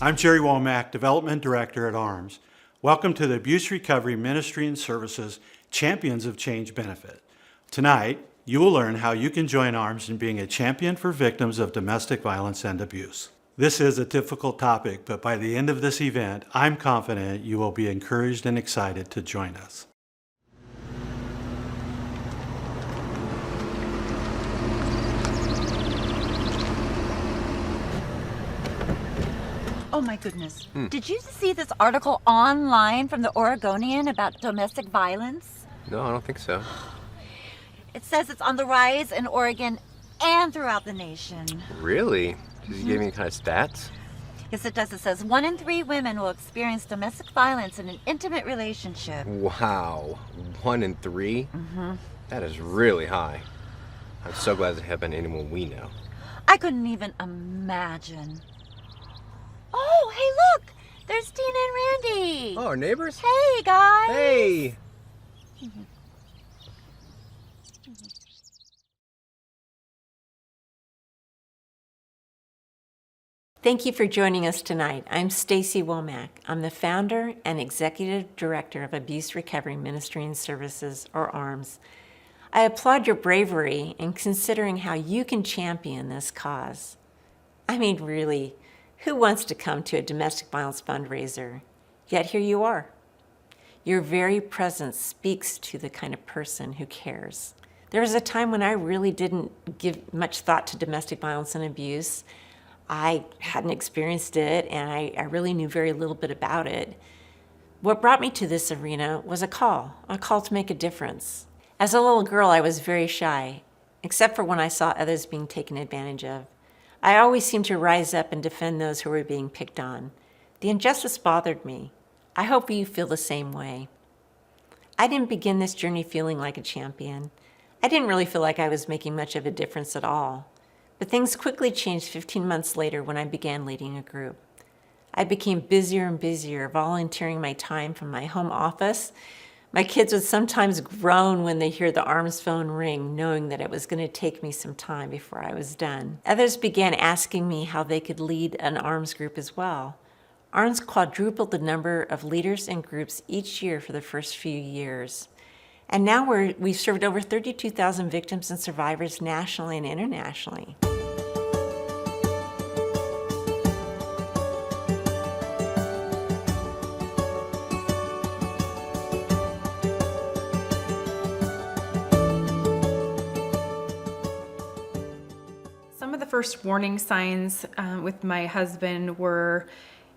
I'm Jerry Womack, Development Director at ARMS. Welcome to the Abuse Recovery Ministry and Services Champions of Change benefit. Tonight, you will learn how you can join ARMS in being a champion for victims of domestic violence and abuse. This is a difficult topic, but by the end of this event, I'm confident you will be encouraged and excited to join us. Oh my goodness. Did you see this article online from the Oregonian about domestic violence? No, I don't think so. It says it's on the rise in Oregon and throughout the nation. Really? Does he give me any kind of stats? Yes, it does. It says 1 in 3 women will experience domestic violence in an intimate relationship. Wow. 1 in 3? That is really high. I'm so glad it happened to anyone we know. I couldn't even imagine. Oh, hey, look! There's Tina and Randy. Oh, our neighbors? Hey, guys. Hey! Thank you for joining us tonight. I'm Stacy Womack. I'm the founder and executive director of Abuse Recovery Ministry and Services, or ARMS. I applaud your bravery in considering how you can champion this cause. I mean, really, who wants to come to a domestic violence fundraiser? Yet here you are. Your very presence speaks to the kind of person who cares. There was a time when I really didn't give much thought to domestic violence and abuse. I hadn't experienced it, and I really knew very little bit about it. What brought me to this arena was a call to make a difference. As a little girl, I was very shy, except for when I saw others being taken advantage of. I always seemed to rise up and defend those who were being picked on. The injustice bothered me. I hope you feel the same way. I didn't begin this journey feeling like a champion. I didn't really feel like I was making much of a difference at all. But things quickly changed 15 months later when I began leading a group. I became busier and busier, volunteering my time from my home office. My kids would sometimes groan when they hear the ARMS phone ring, knowing that it was going to take me some time before I was done. Others began asking me how they could lead an ARMS group as well. ARMS quadrupled the number of leaders and groups each year for the first few years. And now we've served over 32,000 victims and survivors nationally and internationally. Some of the first warning signs with my husband were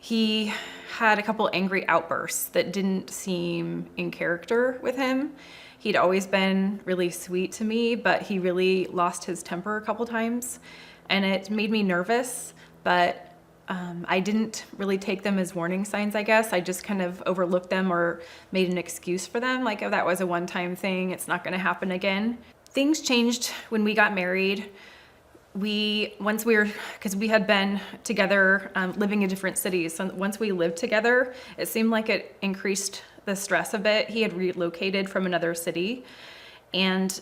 he had a couple angry outbursts that didn't seem in character with him. He'd always been really sweet to me, but he really lost his temper a couple times, and it made me nervous, but I didn't really take them as warning signs, I guess. I just kind of overlooked them or made an excuse for them, like, oh, that was a one-time thing, it's not gonna happen again. Things changed when we got married. Because we had been together living in different cities. So once we lived together, it seemed like it increased the stress a bit. He had relocated from another city, and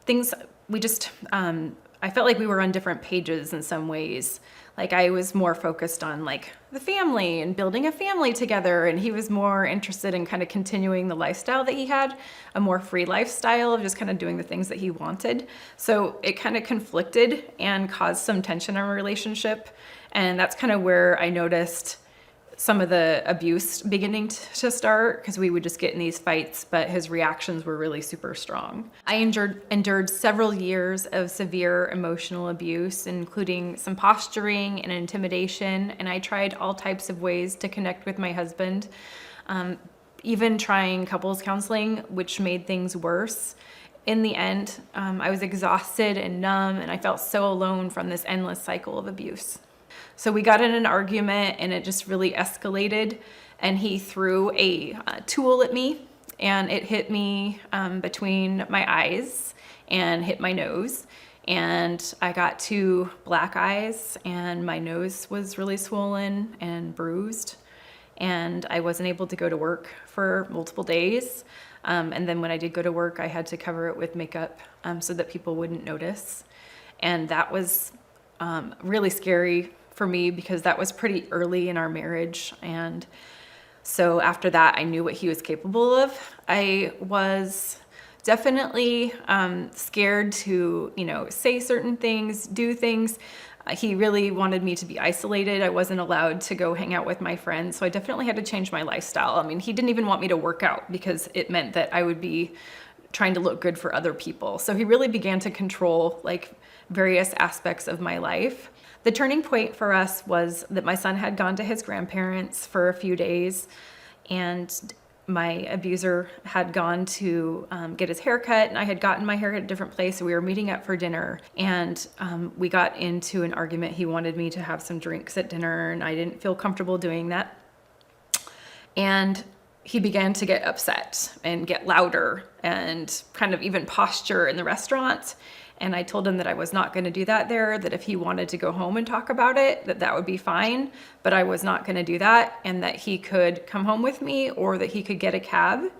I felt like we were on different pages in some ways. Like, I was more focused on like the family and building a family together, and he was more interested in kind of continuing the lifestyle that he had, a more free lifestyle of just kind of doing the things that he wanted. So it kind of conflicted and caused some tension in our relationship. And that's kind of where I noticed some of the abuse beginning to start, because we would just get in these fights, but his reactions were really super strong. I endured several years of severe emotional abuse, including some posturing and intimidation, and I tried all types of ways to connect with my husband, even trying couples counseling, which made things worse. In the end, I was exhausted and numb, and I felt so alone from this endless cycle of abuse. So we got in an argument, and it just really escalated, and he threw a tool at me, and it hit me between my eyes and hit my nose, and I got 2 black eyes, and my nose was really swollen and bruised, and I wasn't able to go to work for multiple days. And then when I did go to work, I had to cover it with makeup so that people wouldn't notice. And that was really scary for me because that was pretty early in our marriage. And so after that, I knew what he was capable of. I was definitely scared to, say certain things, do things. He really wanted me to be isolated. I wasn't allowed to go hang out with my friends. So I definitely had to change my lifestyle. I mean, he didn't even want me to work out because it meant that I would be trying to look good for other people. So he really began to control like various aspects of my life. The turning point for us was that my son had gone to his grandparents for a few days, and my abuser had gone to get his hair cut, and I had gotten my hair at a different place. So we were meeting up for dinner, and we got into an argument. He wanted me to have some drinks at dinner, and I didn't feel comfortable doing that. And he began to get upset and get louder and kind of even posture in the restaurant. And I told him that I was not going to do that there, that if he wanted to go home and talk about it, that would be fine, but I was not going to do that, and that he could come home with me or that he could get a cab.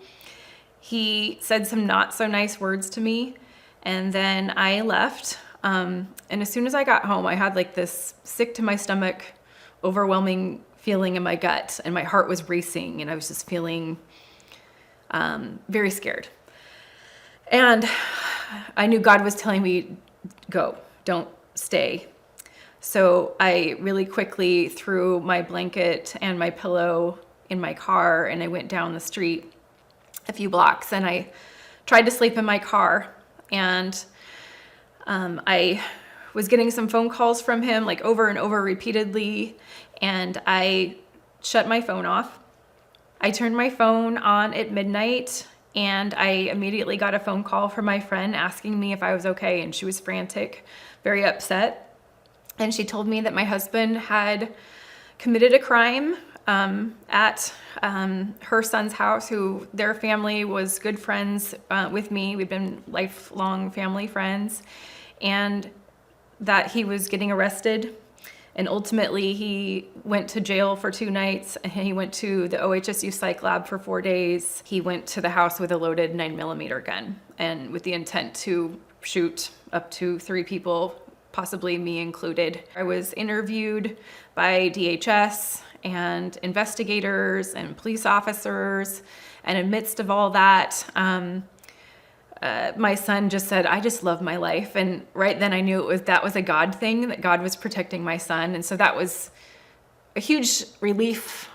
He said some not so nice words to me, and then I left. And as soon as I got home, I had like this sick to my stomach, overwhelming feeling in my gut, and my heart was racing, and I was just feeling very scared. And I knew God was telling me, go, don't stay. So I really quickly threw my blanket and my pillow in my car, and I went down the street a few blocks, and I tried to sleep in my car. And I was getting some phone calls from him like over and over repeatedly, and I shut my phone off. I turned my phone on at midnight, and I immediately got a phone call from my friend asking me if I was okay, and she was frantic, very upset. And she told me that my husband had committed a crime at her son's house, who their family was good friends with me. We'd been lifelong family friends, and that he was getting arrested. And ultimately, he went to jail for 2 nights, and he went to the OHSU psych lab for 4 days. He went to the house with a loaded 9mm gun, and with the intent to shoot up to 3 people, possibly me included. I was interviewed by DHS and investigators and police officers, and amidst of all that, my son just said, I just love my life. And right then I knew that was a God thing, that God was protecting my son. And so that was a huge relief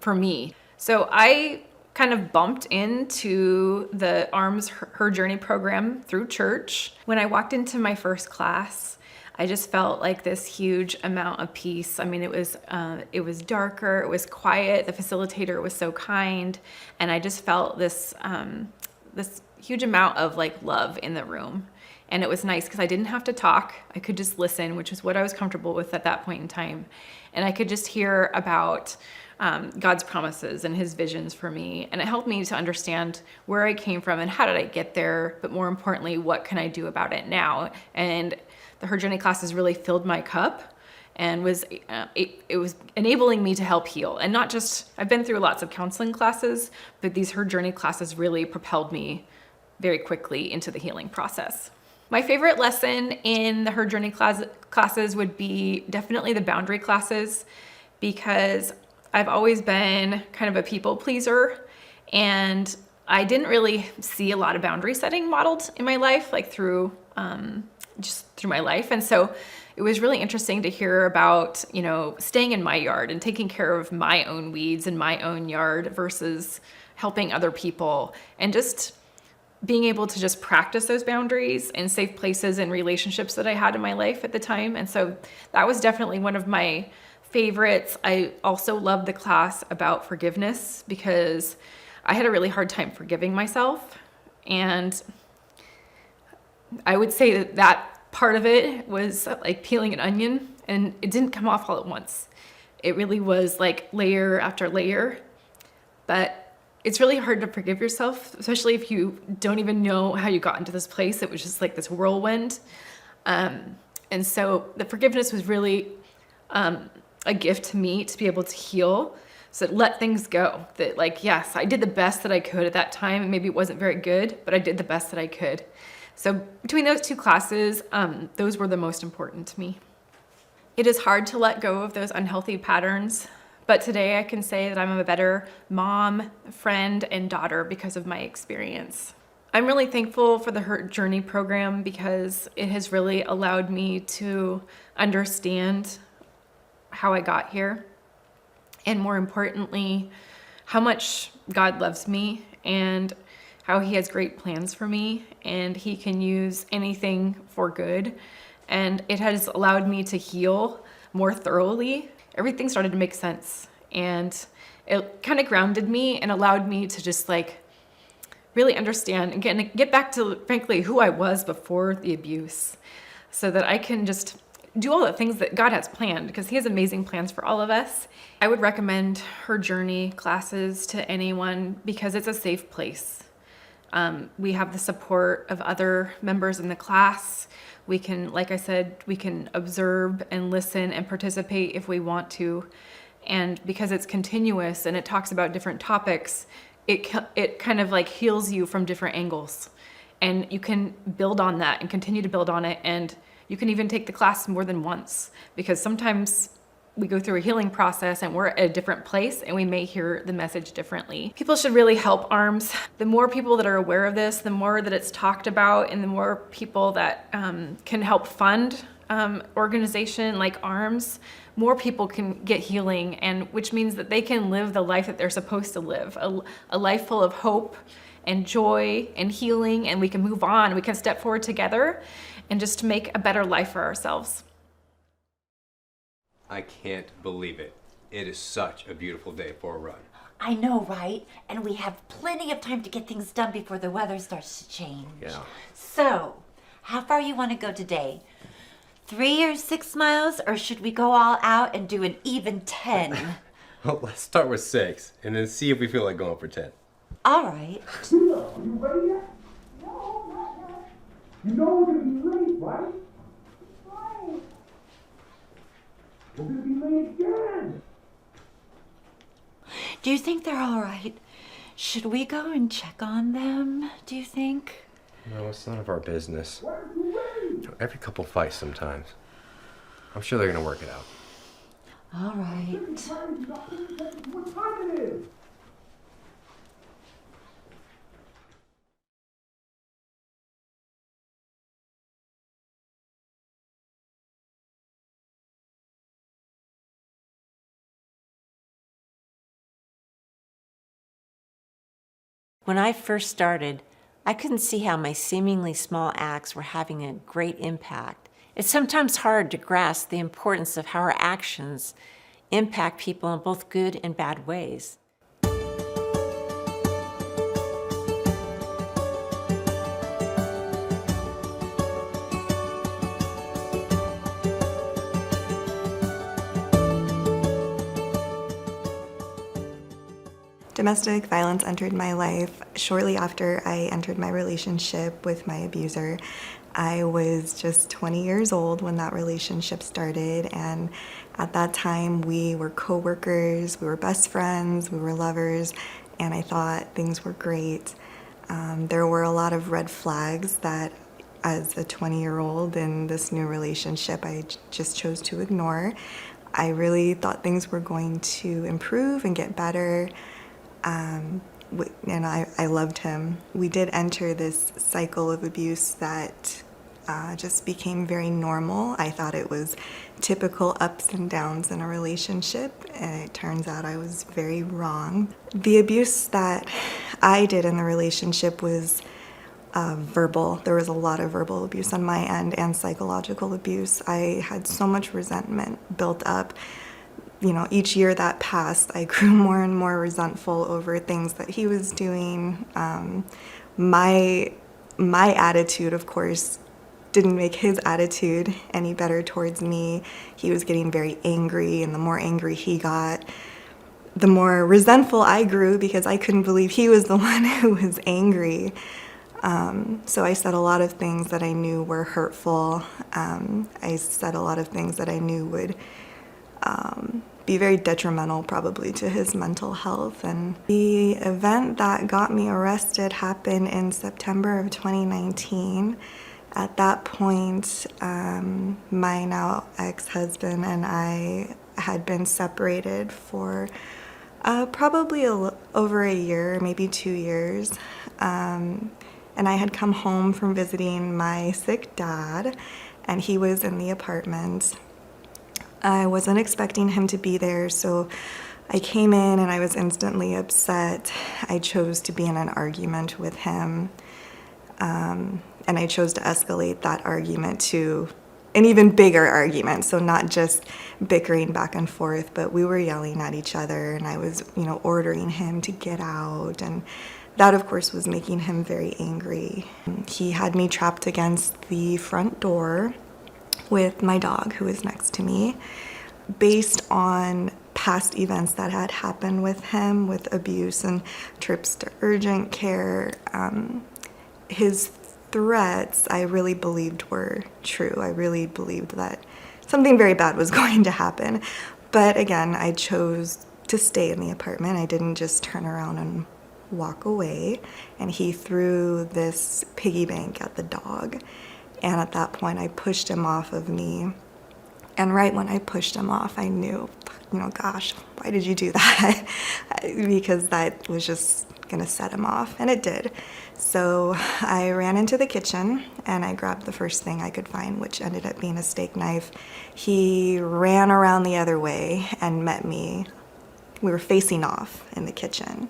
for me. So I kind of bumped into the ARMS Her Journey program through church. When I walked into my first class, I just felt like this huge amount of peace. I mean, it was darker, it was quiet, the facilitator was so kind, and I just felt this huge amount of like love in the room. And it was nice because I didn't have to talk. I could just listen, which is what I was comfortable with at that point in time. And I could just hear about God's promises and his visions for me. And it helped me to understand where I came from and how did I get there, but more importantly, what can I do about it now? And the Her Journey classes really filled my cup, and it was enabling me to help heal. And not just, I've been through lots of counseling classes, but these Her Journey classes really propelled me very quickly into the healing process. My favorite lesson in the Her Journey classes would be definitely the boundary classes, because I've always been kind of a people pleaser, and I didn't really see a lot of boundary setting modeled in my life, like through my life. And so it was really interesting to hear about, staying in my yard and taking care of my own weeds in my own yard versus helping other people, and just being able to just practice those boundaries in safe places and relationships that I had in my life at the time. And so that was definitely one of my favorites. I also loved the class about forgiveness, because I had a really hard time forgiving myself. And I would say that part of it was like peeling an onion, and it didn't come off all at once. It really was like layer after layer. But it's really hard to forgive yourself, especially if you don't even know how you got into this place. It was just like this whirlwind. And so the forgiveness was really a gift to me to be able to heal, so let things go. That like, yes, I did the best that I could at that time, and maybe it wasn't very good, but I did the best that I could. So between those 2 classes, those were the most important to me. It is hard to let go of those unhealthy patterns, but today I can say that I'm a better mom, friend, and daughter because of my experience. I'm really thankful for the Hurt Journey program because it has really allowed me to understand how I got here, and more importantly, how much God loves me and how he has great plans for me, and he can use anything for good. And it has allowed me to heal more thoroughly. Everything started to make sense, and it kind of grounded me and allowed me to just like really understand and get back to, frankly, who I was before the abuse, so that I can just do all the things that God has planned, because he has amazing plans for all of us. I would recommend Her Journey classes to anyone because it's a safe place. We have the support of other members in the class. We can, like I said, we can observe and listen and participate if we want to. And because it's continuous and it talks about different topics, it kind of like heals you from different angles. And you can build on that and continue to build on it. And you can even take the class more than once, because sometimes we go through a healing process and we're at a different place and we may hear the message differently. People should really help ARMS. The more people that are aware of this, the more that it's talked about, and the more people that can help fund organization like ARMS, more people can get healing, and which means that they can live the life that they're supposed to live, a life full of hope and joy and healing, and we can move on, we can step forward together and just make a better life for ourselves. I can't believe it. It is such a beautiful day for a run. I know, right? And we have plenty of time to get things done before the weather starts to change. Yeah. So, how far you want to go today? 3 or 6 miles, or should we go all out and do an even 10? Well, let's start with 6 and then see if we feel like going for 10. All right. You ready yet? No, not yet. You know we're gonna be late, right? Right. We're gonna be late again. Do you think they're all right? Should we go and check on them, do you think? No, it's none of our business. Why aren't you ready? Every couple fights sometimes. I'm sure they're gonna work it out. All right. What time it is? When I first started, I couldn't see how my seemingly small acts were having a great impact. It's sometimes hard to grasp the importance of how our actions impact people in both good and bad ways. Domestic violence entered my life shortly after I entered my relationship with my abuser. I was just 20 years old when that relationship started, and at that time we were co-workers, we were best friends, we were lovers, and I thought things were great. There were a lot of red flags that as a 20-year-old in this new relationship I just chose to ignore. I really thought things were going to improve and get better. And I loved him. We did enter this cycle of abuse that just became very normal. I thought it was typical ups and downs in a relationship, and it turns out I was very wrong. The abuse that I did in the relationship was verbal. There was a lot of verbal abuse on my end and psychological abuse. I had so much resentment built up. You know, each year that passed, I grew more and more resentful over things that he was doing. My attitude, of course, didn't make his attitude any better towards me. He was getting very angry, and the more angry he got, the more resentful I grew because I couldn't believe he was the one who was angry. So I said a lot of things that I knew were hurtful. I said a lot of things that I knew would be very detrimental probably to his mental health. And the event that got me arrested happened in September of 2019. At that point, my now ex-husband and I had been separated for probably over a year, maybe 2 years. And I had come home from visiting my sick dad, and he was in the apartment. I wasn't expecting him to be there, so I came in and I was instantly upset. I chose to be in an argument with him, and I chose to escalate that argument to an even bigger argument. So not just bickering back and forth, but we were yelling at each other, and I was, ordering him to get out, and that, of course, was making him very angry. He had me trapped against the front door with my dog, who was next to me, based on past events that had happened with him, with abuse and trips to urgent care. His threats, I really believed were true. I really believed that something very bad was going to happen. But again, I chose to stay in the apartment. I didn't just turn around and walk away. And he threw this piggy bank at the dog. And at that point, I pushed him off of me. And right when I pushed him off, I knew, gosh, why did you do that? Because that was just going to set him off, and it did. So I ran into the kitchen, and I grabbed the first thing I could find, which ended up being a steak knife. He ran around the other way and met me. We were facing off in the kitchen,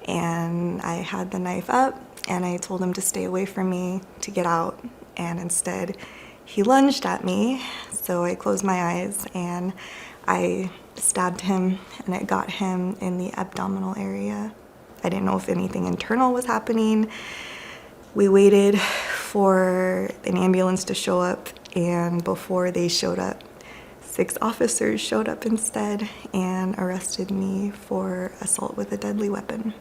and I had the knife up, and I told him to stay away from me, to get out, and instead he lunged at me. So I closed my eyes and I stabbed him, and it got him in the abdominal area. I didn't know if anything internal was happening. We waited for an ambulance to show up, and before they showed up, 6 officers showed up instead and arrested me for assault with a deadly weapon.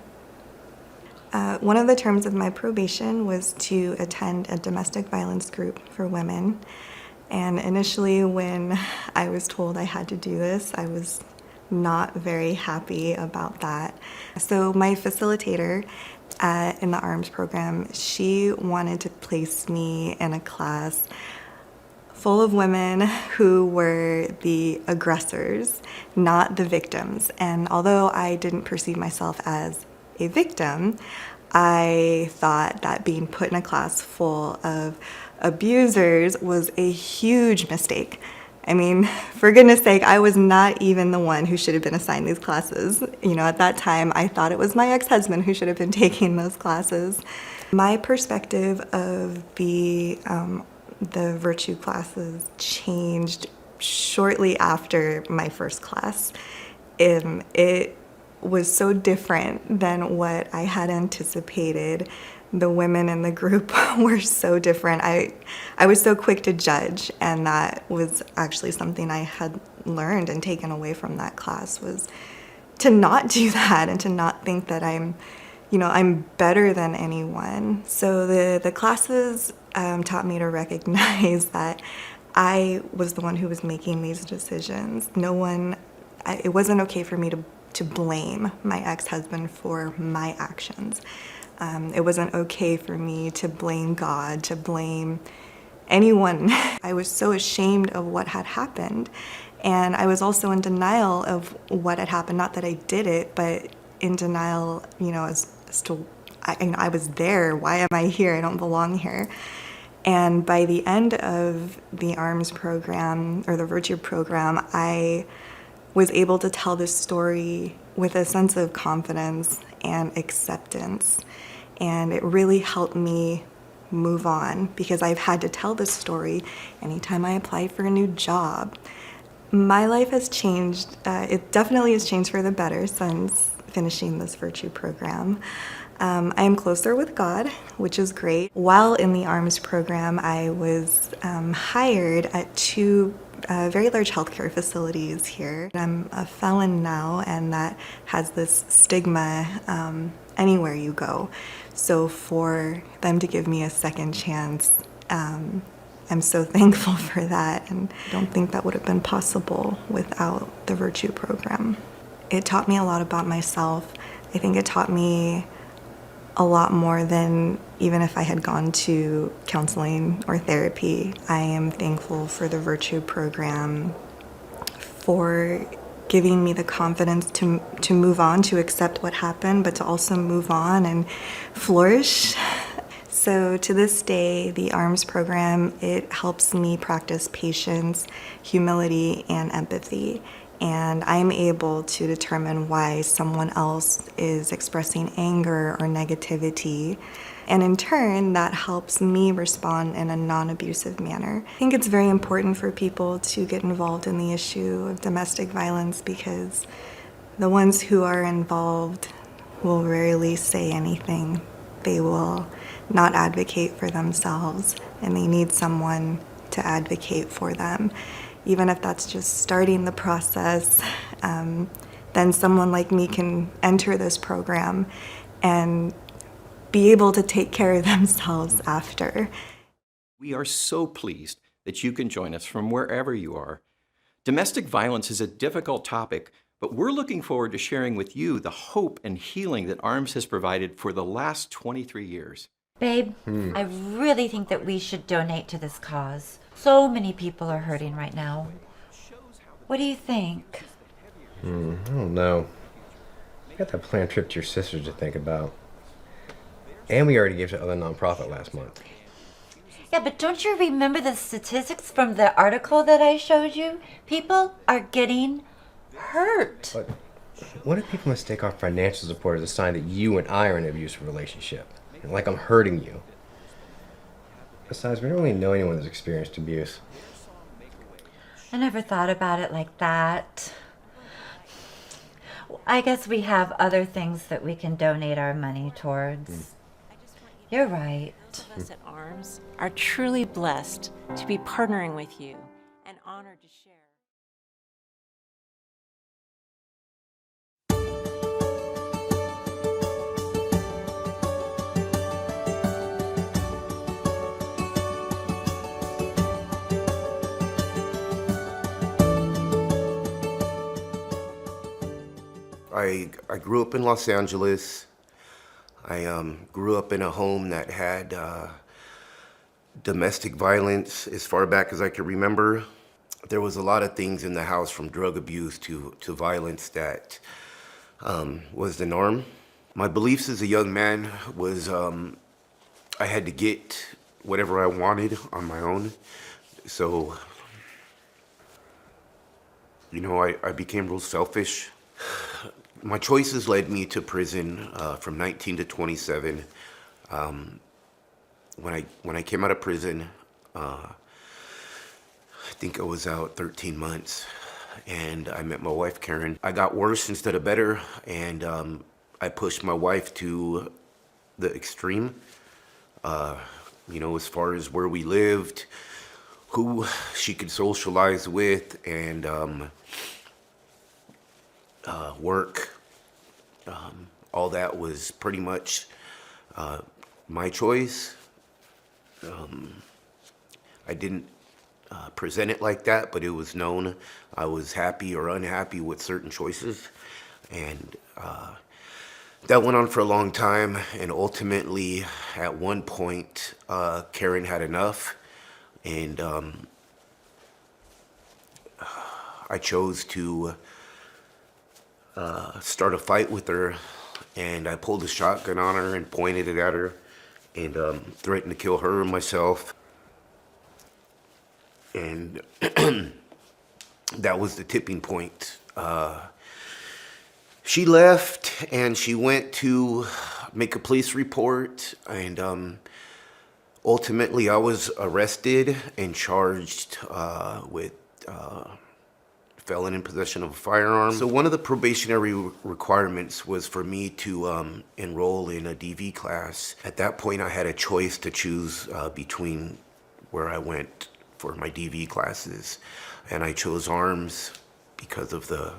One of the terms of my probation was to attend a domestic violence group for women. And initially, when I was told I had to do this, I was not very happy about that. So my facilitator in the ARMS program, she wanted to place me in a class full of women who were the aggressors, not the victims. And although I didn't perceive myself as a victim, I thought that being put in a class full of abusers was a huge mistake. I mean, for goodness sake, I was not even the one who should have been assigned these classes. At that time, I thought it was my ex-husband who should have been taking those classes. My perspective of the virtue classes changed shortly after my first class. It was so different than what I had anticipated. The women in the group were so different. I was so quick to judge, and that was actually something I had learned and taken away from that class, was to not do that and to not think that I'm better than anyone. So the classes taught me to recognize that I was the one who was making these decisions. It wasn't okay for me to blame my ex-husband for my actions. It wasn't okay for me to blame God, to blame anyone. I was so ashamed of what had happened, and I was also in denial of what had happened. Not that I did it, but in denial, as to I was there. Why am I here? I don't belong here. And by the end of the ARMS program, or the Virtue program, I was able to tell this story with a sense of confidence and acceptance. And it really helped me move on, because I've had to tell this story anytime I apply for a new job. My life has changed. It definitely has changed for the better since finishing this Virtue program. I am closer with God, which is great. While in the ARMS program, I was hired at 2 very large healthcare facilities here. I'm a felon now, and that has this stigma anywhere you go. So for them to give me a second chance, I'm so thankful for that, and I don't think that would have been possible without the Virtue program. It taught me a lot about myself. I think it taught me a lot more than even if I had gone to counseling or therapy. I am thankful for the Virtue program, for giving me the confidence to move on, to accept what happened, but to also move on and flourish. So to this day, the ARMS program, it helps me practice patience, humility, and empathy. And I'm able to determine why someone else is expressing anger or negativity. And in turn, that helps me respond in a non-abusive manner. I think it's very important for people to get involved in the issue of domestic violence because the ones who are involved will rarely say anything. They will not advocate for themselves, and they need someone to advocate for them. Even if that's just starting the process, then someone like me can enter this program and be able to take care of themselves after. We are so pleased that you can join us from wherever you are. Domestic violence is a difficult topic, but we're looking forward to sharing with you the hope and healing that ARMS has provided for the last 23 years. Babe, I really think that we should donate to this cause. So many people are hurting right now. What do you think? I don't know. I got that planned trip to your sister's to think about. And we already gave to other nonprofit last month. Yeah, but don't you remember the statistics from the article that I showed you? People are getting hurt. But what if people mistake our financial support as a sign that you and I are in an abusive relationship? Like I'm hurting you. Besides, we don't really know anyone that's experienced abuse. I never thought about it like that. I guess we have other things that we can donate our money towards. You're right. Us at ARMS are truly blessed to be partnering with you and honored to share. I grew up in Los Angeles. I grew up in a home that had domestic violence as far back as I can remember. There was a lot of things in the house, from drug abuse to violence, that was the norm. My beliefs as a young man was I had to get whatever I wanted on my own. So, you know, I became real selfish. My choices led me to prison from 19 to 27. When I came out of prison, I think I was out 13 months, and I met my wife, Karen. I got worse instead of better, and I pushed my wife to the extreme, you know, as far as where we lived, who she could socialize with, and work. All that was pretty much my choice. I didn't present it like that, but it was known I was happy or unhappy with certain choices. And that went on for a long time, and ultimately, at one point, Karen had enough, and I chose to start a fight with her, and I pulled a shotgun on her and pointed it at her and threatened to kill her and myself. And that was the tipping point. She left and she went to make a police report, and ultimately I was arrested and charged with felon in possession of a firearm. So one of the probationary requirements was for me to enroll in a DV class. At that point, I had a choice to choose between where I went for my DV classes, and I chose ARMS because of the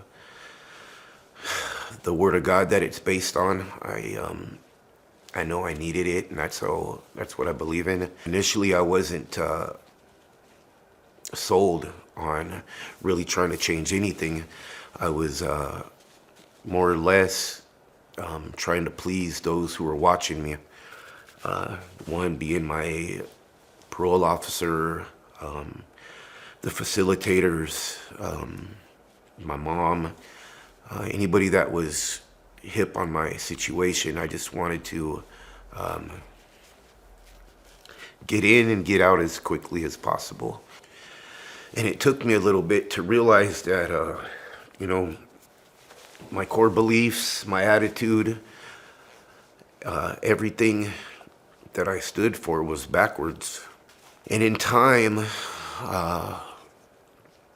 Word of God that it's based on. I know I needed it, and that's what I believe in. Initially, I wasn't sold on really trying to change anything. I was more or less trying to please those who were watching me. One being my parole officer, the facilitators, my mom, anybody that was hip on my situation. I just wanted to get in and get out as quickly as possible. And it took me a little bit to realize that, my core beliefs, my attitude, everything that I stood for was backwards. And in time,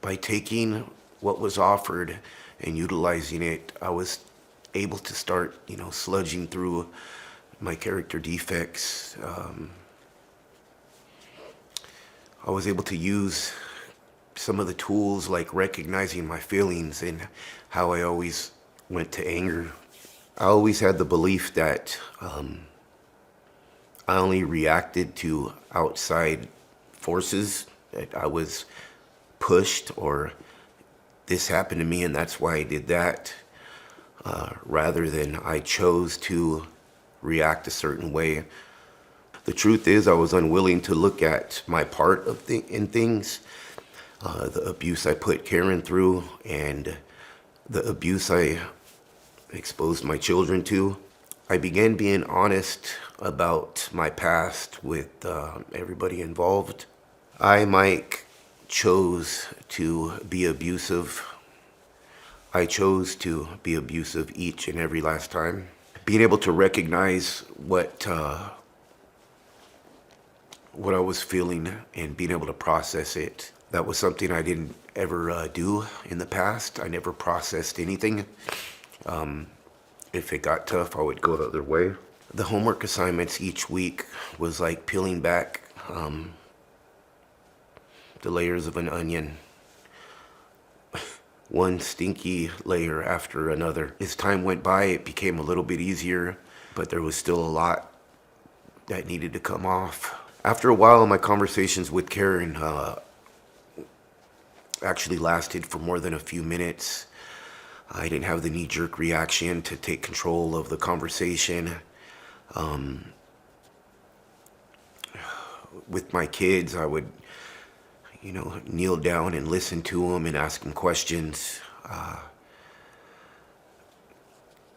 by taking what was offered and utilizing it, I was able to start, sludging through my character defects. I was able to use some of the tools like recognizing my feelings and how I always went to anger. I always had the belief that I only reacted to outside forces, that I was pushed or this happened to me and that's why I did that, rather than I chose to react a certain way. The truth is I was unwilling to look at my part of in things, the abuse I put Karen through and the abuse I exposed my children to. I began being honest about my past with everybody involved. I, Mike, chose to be abusive. I chose to be abusive each and every last time. Being able to recognize what I was feeling and being able to process it, that was something I didn't ever do in the past. I never processed anything. If it got tough, I would go the other way. The homework assignments each week was like peeling back the layers of an onion, one stinky layer after another. As time went by, it became a little bit easier, but there was still a lot that needed to come off. After a while, my conversations with Karen actually lasted for more than a few minutes. I didn't have the knee-jerk reaction to take control of the conversation. With my kids, I would, kneel down and listen to them and ask them questions.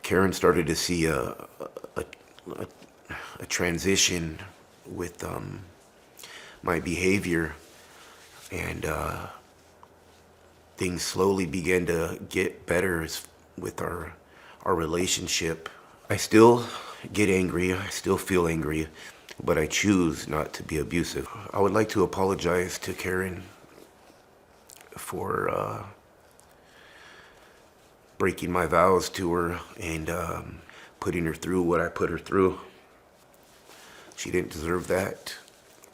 Karen started to see a transition with my behavior, and things slowly began to get better with our relationship. I still get angry, I still feel angry, but I choose not to be abusive. I would like to apologize to Karen for breaking my vows to her and putting her through what I put her through. She didn't deserve that.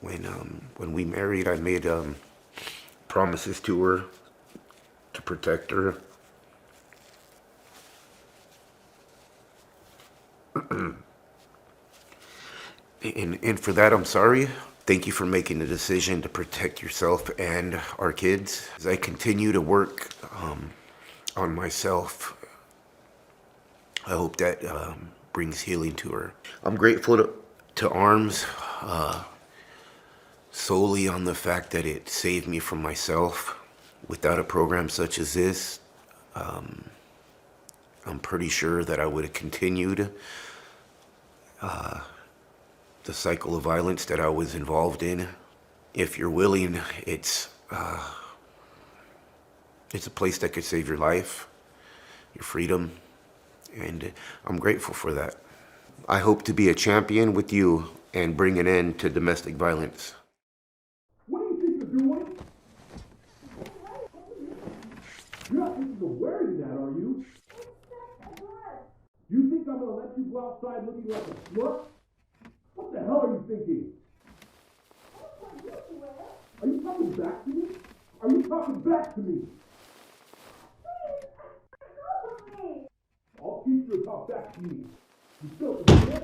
When we married, I made promises to her to protect her. And for that, I'm sorry. Thank you for making the decision to protect yourself and our kids. As I continue to work on myself, I hope that brings healing to her. I'm grateful to ARMS solely on the fact that it saved me from myself. Without a program such as this, I'm pretty sure that I would have continued the cycle of violence that I was involved in. If you're willing, it's a place that could save your life, your freedom, and I'm grateful for that. I hope to be a champion with you and bring an end to domestic violence. What do you think you're doing? You're not thinking of wearing that, are you? You think I'm gonna let you go outside looking like a slut? What the hell are you thinking? Are you talking back to me? Are you talking back to me? I'll teach you to talk back to me. You still forget?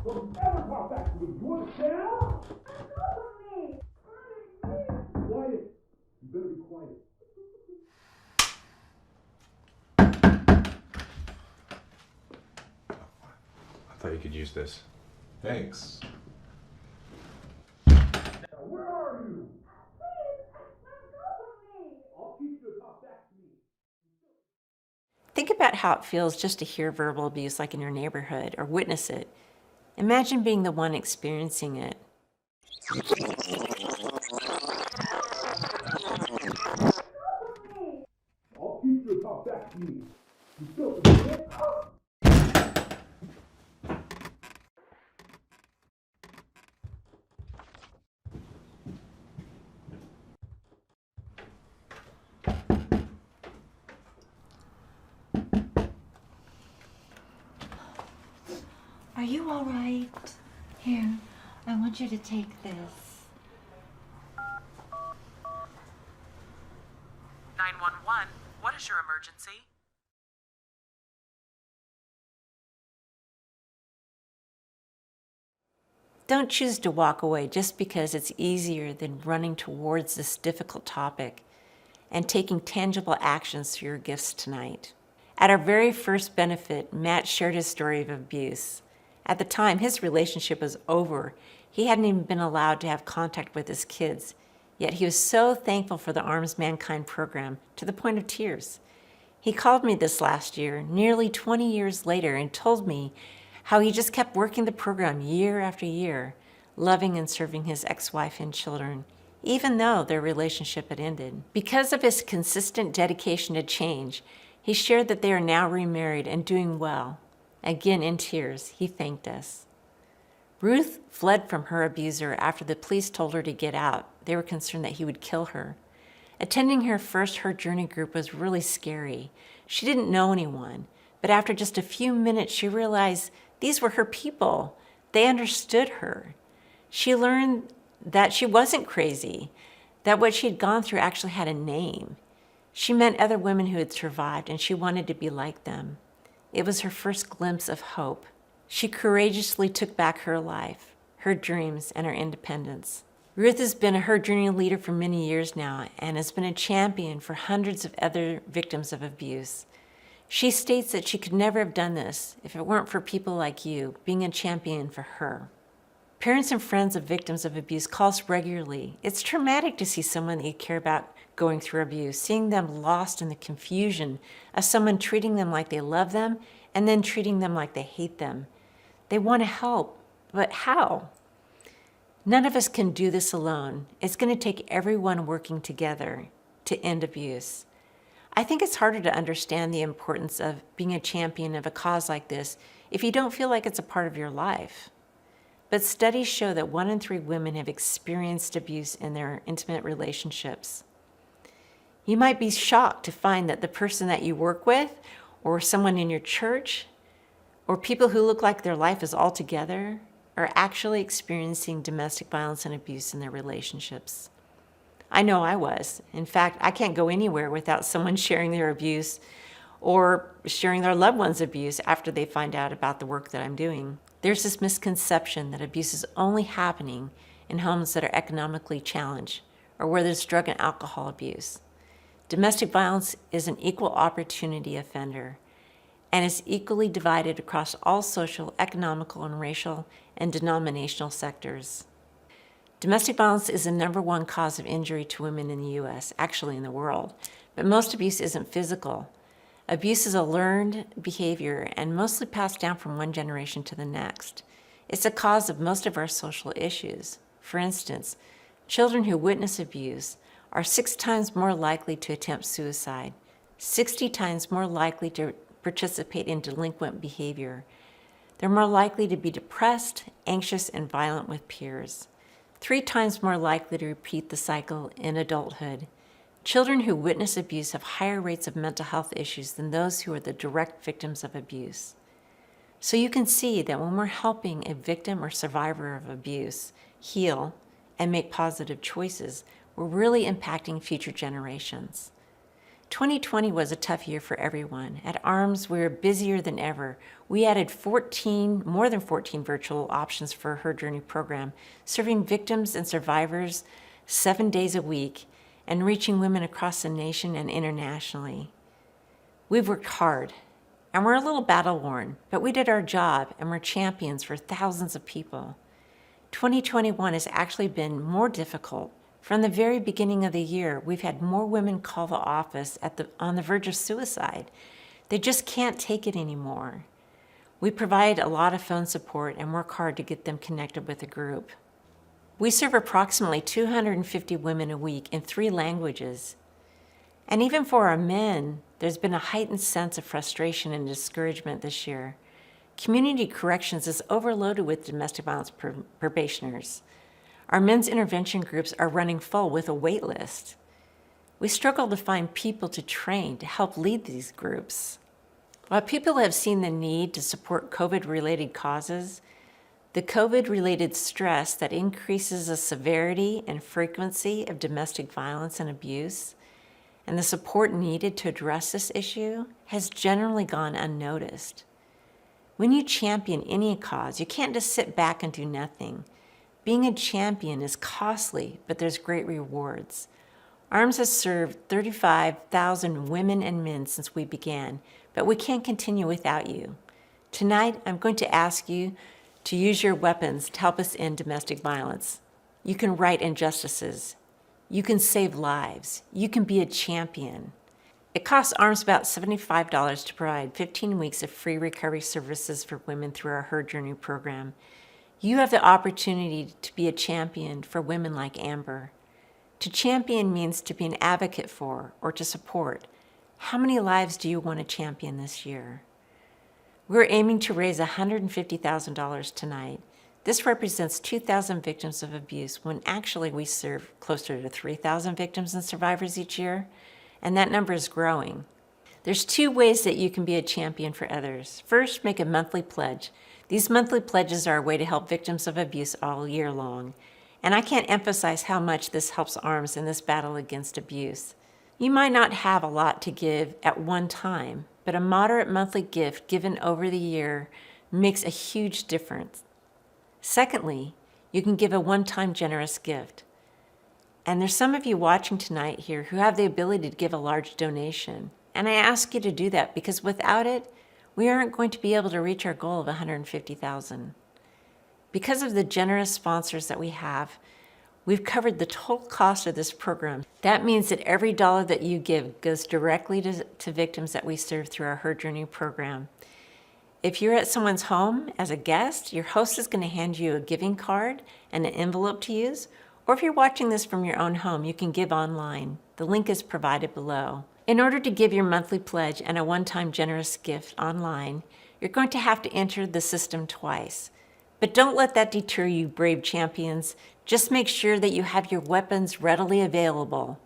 Don't ever talk back to me. You understand? Quiet. You better be quiet. Thought you could use this. Thanks. Where are you? Please, let go of me. I'll teach you to talk back to me. Think about how it feels just to hear verbal abuse like in your neighborhood or witness it. Imagine being the one experiencing it. I'll teach you to talk back to me. You still forget it? Are you all right? Here, I want you to take this. 911, what is your emergency? Don't choose to walk away just because it's easier than running towards this difficult topic and taking tangible actions through your gifts tonight. At our very first benefit, Matt shared his story of abuse. At the time, his relationship was over. He hadn't even been allowed to have contact with his kids, yet he was so thankful for the Arms Mankind program to the point of tears. He called me this last year, nearly 20 years later, and told me how he just kept working the program year after year, loving and serving his ex-wife and children, even though their relationship had ended. Because of his consistent dedication to change, he shared that they are now remarried and doing well. Again, in tears, he thanked us. Ruth fled from her abuser after the police told her to get out. They were concerned that he would kill her. Attending her first Her Journey group was really scary. She didn't know anyone, but after just a few minutes, she realized these were her people. They understood her. She learned that she wasn't crazy, that what she had gone through actually had a name. She met other women who had survived, and she wanted to be like them. It was her first glimpse of hope. She courageously took back her life, her dreams, and her independence. Ruth has been a Her Journey leader for many years now and has been a champion for hundreds of other victims of abuse. She states that she could never have done this if it weren't for people like you being a champion for her. Parents and friends of victims of abuse call us regularly. It's traumatic to see someone that you care about going through abuse, seeing them lost in the confusion of someone treating them like they love them and then treating them like they hate them. They want to help, but how? None of us can do this alone. It's going to take everyone working together to end abuse. I think it's harder to understand the importance of being a champion of a cause like this if you don't feel like it's a part of your life. But studies show that 1 in 3 women have experienced abuse in their intimate relationships. You might be shocked to find that the person that you work with, or someone in your church, or people who look like their life is all together, are actually experiencing domestic violence and abuse in their relationships. I know I was. In fact, I can't go anywhere without someone sharing their abuse or sharing their loved one's abuse after they find out about the work that I'm doing. There's this misconception that abuse is only happening in homes that are economically challenged or where there's drug and alcohol abuse. Domestic violence is an equal opportunity offender and is equally divided across all social, economical, and racial and denominational sectors. Domestic violence is the #1 cause of injury to women in the U.S., actually in the world, but most abuse isn't physical. Abuse is a learned behavior and mostly passed down from one generation to the next. It's a cause of most of our social issues. For instance, children who witness abuse are 6 times more likely to attempt suicide, 60 times more likely to participate in delinquent behavior. They're more likely to be depressed, anxious, and violent with peers. 3 times more likely to repeat the cycle in adulthood. Children who witness abuse have higher rates of mental health issues than those who are the direct victims of abuse. So you can see that when we're helping a victim or survivor of abuse heal and make positive choices, we're really impacting future generations. 2020 was a tough year for everyone. At ARMS, we were busier than ever. We added more than 14 virtual options for Her Journey program, serving victims and survivors 7 days a week and reaching women across the nation and internationally. We've worked hard, and we're a little battle-worn, but we did our job and we're champions for thousands of people. 2021 has actually been more difficult. From the very beginning of the year, we've had more women call the office on the verge of suicide. They just can't take it anymore. We provide a lot of phone support and work hard to get them connected with a group. We serve approximately 250 women a week in 3 languages. And even for our men, there's been a heightened sense of frustration and discouragement this year. Community corrections is overloaded with domestic violence probationers. Our men's intervention groups are running full with a wait list. We struggle to find people to train to help lead these groups. While people have seen the need to support COVID-related causes, the COVID-related stress that increases the severity and frequency of domestic violence and abuse, and the support needed to address this issue has generally gone unnoticed. When you champion any cause, you can't just sit back and do nothing. Being a champion is costly, but there's great rewards. ARMS has served 35,000 women and men since we began, but we can't continue without you. Tonight, I'm going to ask you to use your weapons to help us end domestic violence. You can right injustices. You can save lives. You can be a champion. It costs ARMS about $75 to provide 15 weeks of free recovery services for women through our Her Journey program. You have the opportunity to be a champion for women like Amber. To champion means to be an advocate for or to support. How many lives do you want to champion this year? We're aiming to raise $150,000 tonight. This represents 2,000 victims of abuse when actually we serve closer to 3,000 victims and survivors each year, and that number is growing. There's 2 ways that you can be a champion for others. First, make a monthly pledge. These monthly pledges are a way to help victims of abuse all year long, and I can't emphasize how much this helps ARMS in this battle against abuse. You might not have a lot to give at one time, but a moderate monthly gift given over the year makes a huge difference. Secondly, you can give a one-time generous gift. And there's some of you watching tonight here who have the ability to give a large donation. And I ask you to do that because without it, we aren't going to be able to reach our goal of $150,000. Because of the generous sponsors that we have, we've covered the total cost of this program. That means that every dollar that you give goes directly to victims that we serve through our Her Journey program. If you're at someone's home as a guest, your host is going to hand you a giving card and an envelope to use. Or if you're watching this from your own home, you can give online. The link is provided below. In order to give your monthly pledge and a one-time generous gift online, you're going to have to enter the system twice. But don't let that deter you, brave champions. Just make sure that you have your weapons readily available.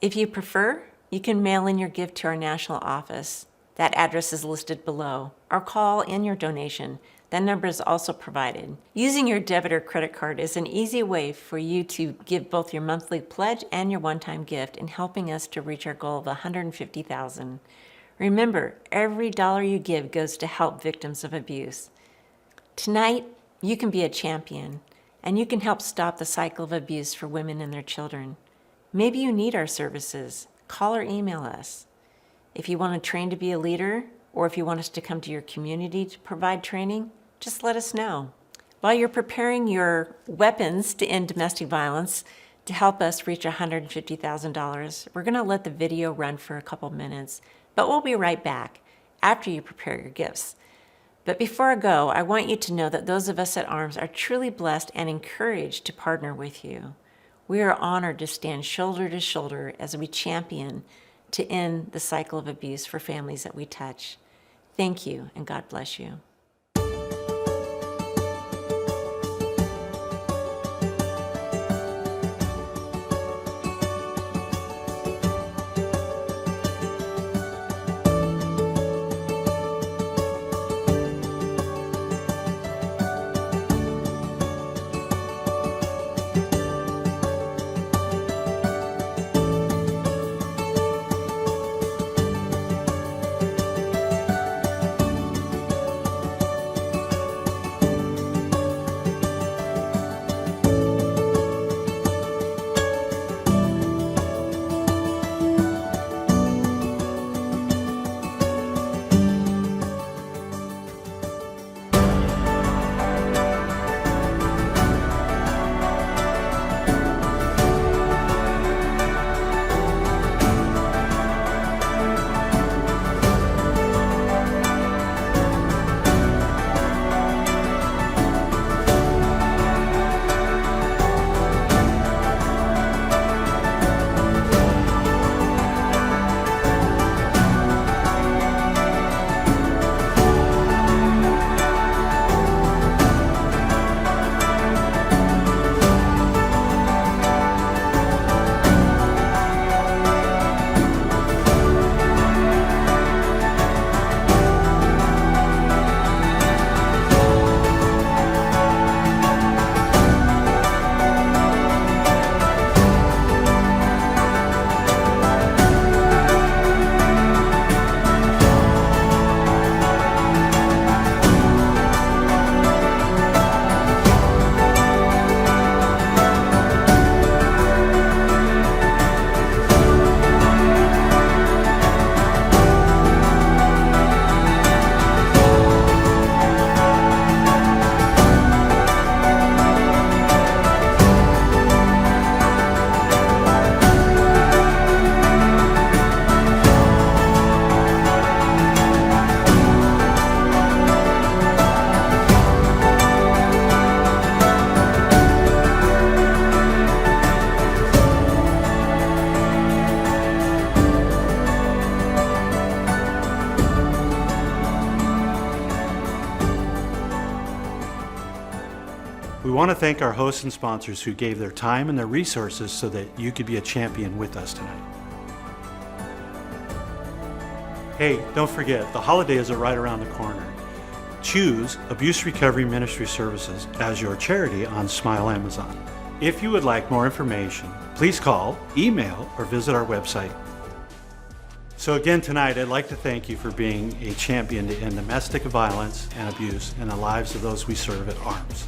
If you prefer, you can mail in your gift to our national office. That address is listed below, or call in your donation. That number is also provided. Using your debit or credit card is an easy way for you to give both your monthly pledge and your one-time gift in helping us to reach our goal of $150,000. Remember, every dollar you give goes to help victims of abuse. Tonight, you can be a champion, and you can help stop the cycle of abuse for women and their children. Maybe you need our services. Call or email us. If you want to train to be a leader, or if you want us to come to your community to provide training, just let us know. While you're preparing your weapons to end domestic violence to help us reach $150,000, we're going to let the video run for a couple minutes, but we'll be right back after you prepare your gifts. But before I go, I want you to know that those of us at ARMS are truly blessed and encouraged to partner with you. We are honored to stand shoulder to shoulder as we champion to end the cycle of abuse for families that we touch. Thank you, and God bless you. We want to thank our hosts and sponsors who gave their time and their resources so that you could be a champion with us tonight. Hey, don't forget, the holidays are right around the corner. Choose Abuse Recovery Ministry Services as your charity on Smile Amazon. If you would like more information, please call, email, or visit our website. So again tonight, I'd like to thank you for being a champion to end domestic violence and abuse in the lives of those we serve at ARMS.